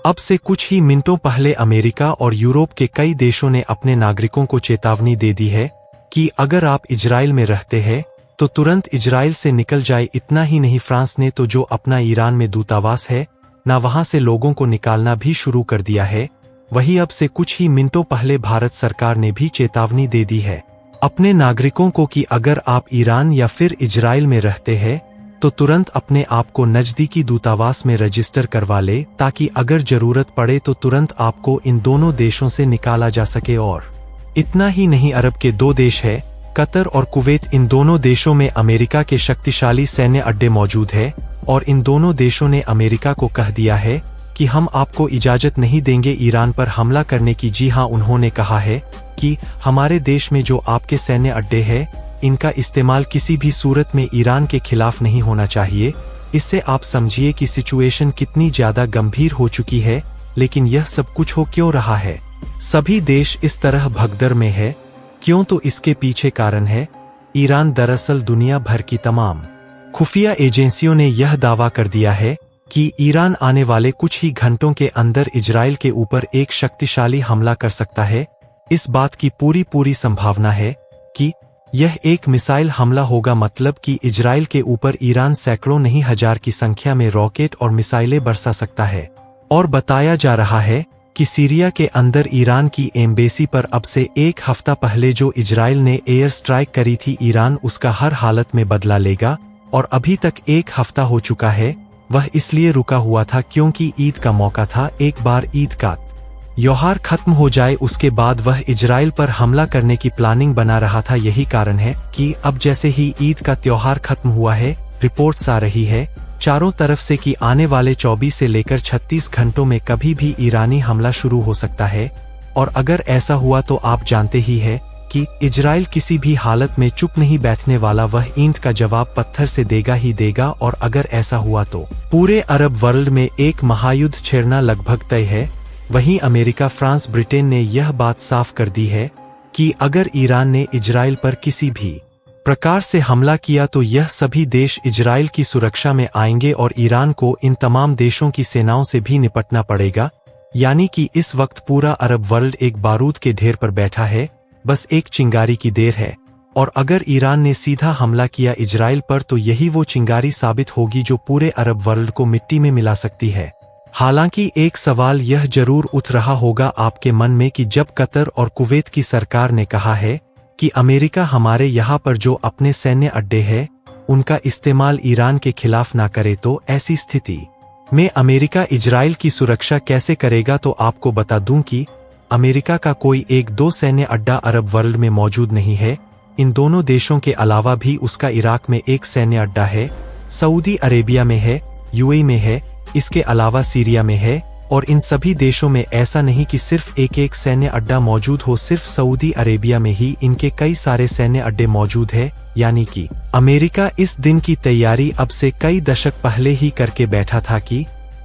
अब से कुछ ही मिनटों पहले अमेरिका और यूरोप के कई देशों ने अपने नागरिकों को चेतावनी दे दी है कि अगर आप इजराइल में रहते हैं तो तुरंत इजराइल से निकल जाए। इतना ही नहीं, फ्रांस ने तो जो अपना ईरान में दूतावास है ना, वहां से लोगों को निकालना भी शुरू कर दिया है। वहीं अब से कुछ ही मिनटों पहले भारत सरकार ने भी चेतावनी दे दी है अपने नागरिकों को कि अगर आप ईरान या फिर इजराइल में रहते हैं तो तुरंत अपने आप को नजदीकी दूतावास में रजिस्टर करवा ले, ताकि अगर जरूरत पड़े तो तुरंत आपको इन दोनों देशों से निकाला जा सके। और इतना ही नहीं, अरब के दो देश है कतर और कुवैत, इन दोनों देशों में अमेरिका के शक्तिशाली सैन्य अड्डे मौजूद है और इन दोनों देशों ने अमेरिका को कह दिया है कि हम आपको इजाजत नहीं देंगे ईरान पर हमला करने की। जी हां, उन्होंने कहा है कि हमारे देश में जो आपके सैन्य अड्डे हैं इनका इस्तेमाल किसी भी सूरत में ईरान के खिलाफ नहीं होना चाहिए। इससे आप समझिए कि सिचुएशन कितनी ज्यादा गंभीर हो चुकी है। लेकिन यह सब कुछ हो क्यों रहा है? सभी देश इस तरह भगदड़ में है क्यों? तो इसके पीछे कारण है ईरान। दरअसल दुनिया भर की तमाम खुफिया एजेंसियों ने यह दावा कर दिया है कि ईरान आने वाले कुछ ही घंटों के अंदर इजराइल के ऊपर एक शक्तिशाली हमला कर सकता है। इस बात की पूरी संभावना है कि यह एक मिसाइल हमला होगा, मतलब कि इजराइल के ऊपर ईरान सैकड़ों नहीं हजार की संख्या में रॉकेट और मिसाइलें बरसा सकता है। और बताया जा रहा है कि सीरिया के अंदर ईरान की एम्बेसी पर अब से एक हफ्ता पहले जो इजराइल ने एयर स्ट्राइक करी थी, ईरान उसका हर हालत में बदला लेगा। और अभी तक एक हफ्ता हो चुका है। वह इसलिए रुका हुआ था क्योंकि ईद का मौका था। एक बार ईद का त्योहार खत्म हो जाए उसके बाद वह इजराइल पर हमला करने की प्लानिंग बना रहा था। यही कारण है कि अब जैसे ही ईद का त्योहार खत्म हुआ है, रिपोर्ट्स आ रही है चारों तरफ से कि आने वाले 24 से लेकर 36 घंटों में कभी भी ईरानी हमला शुरू हो सकता है। और अगर ऐसा हुआ तो आप जानते ही है कि इजराइल किसी भी हालत में चुप नहीं बैठने वाला। वह ईंट का जवाब पत्थर से देगा ही देगा। और अगर ऐसा हुआ तो पूरे अरब वर्ल्ड में एक महायुद्ध छेड़ना लगभग तय है। वहीं अमेरिका, फ्रांस, ब्रिटेन ने यह बात साफ कर दी है कि अगर ईरान ने इजराइल पर किसी भी प्रकार से हमला किया तो यह सभी देश इजराइल की सुरक्षा में आएंगे और ईरान को इन तमाम देशों की सेनाओं से भी निपटना पड़ेगा। यानी कि इस वक्त पूरा अरब वर्ल्ड एक बारूद के ढेर पर बैठा है, बस एक चिंगारी की देर है। और अगर ईरान ने सीधा हमला किया इजराइल पर तो यही वो चिंगारी साबित होगी जो पूरे अरब वर्ल्ड को मिट्टी में मिला सकती है। हालांकि एक सवाल यह जरूर उठ रहा होगा आपके मन में कि जब कतर और कुवैत की सरकार ने कहा है कि अमेरिका हमारे यहाँ पर जो अपने सैन्य अड्डे हैं उनका इस्तेमाल ईरान के खिलाफ ना करे, तो ऐसी स्थिति में अमेरिका इजराइल की सुरक्षा कैसे करेगा? तो आपको बता दूं कि अमेरिका का कोई एक दो सैन्य अड्डा अरब वर्ल्ड में मौजूद नहीं है। इन दोनों देशों के अलावा भी उसका इराक में एक सैन्य अड्डा है, सऊदी अरेबिया में है, यूएई में है, इसके अलावा सीरिया में है। और इन सभी देशों में ऐसा नहीं कि सिर्फ एक सैन्य अड्डा मौजूद हो, सिर्फ सऊदी अरेबिया में ही इनके कई सारे सैन्य अड्डे मौजूद है। यानी कि अमेरिका इस दिन की तैयारी अब से कई दशक पहले ही करके बैठा था कि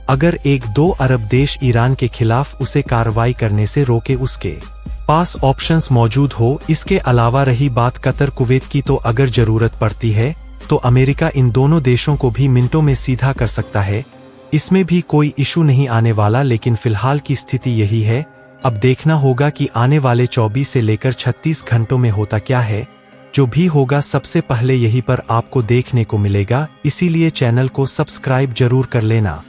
अगर एक दो अरब देश ईरान के खिलाफ उसे कार्रवाई करने से रोके, उसके पास ऑप्शंस मौजूद हो। इसके अलावा रही बात कतर कुवैत की, तो अगर जरूरत पड़ती है तो अमेरिका इन दोनों देशों को भी मिनटों में सीधा कर सकता है। इसमें भी कोई इशू नहीं आने वाला। लेकिन फिलहाल की स्थिति यही है। अब देखना होगा कि आने वाले 24 से लेकर 36 घंटों में होता क्या है। जो भी होगा सबसे पहले यही पर आपको देखने को मिलेगा। इसीलिए चैनल को सब्सक्राइब जरूर कर लेना।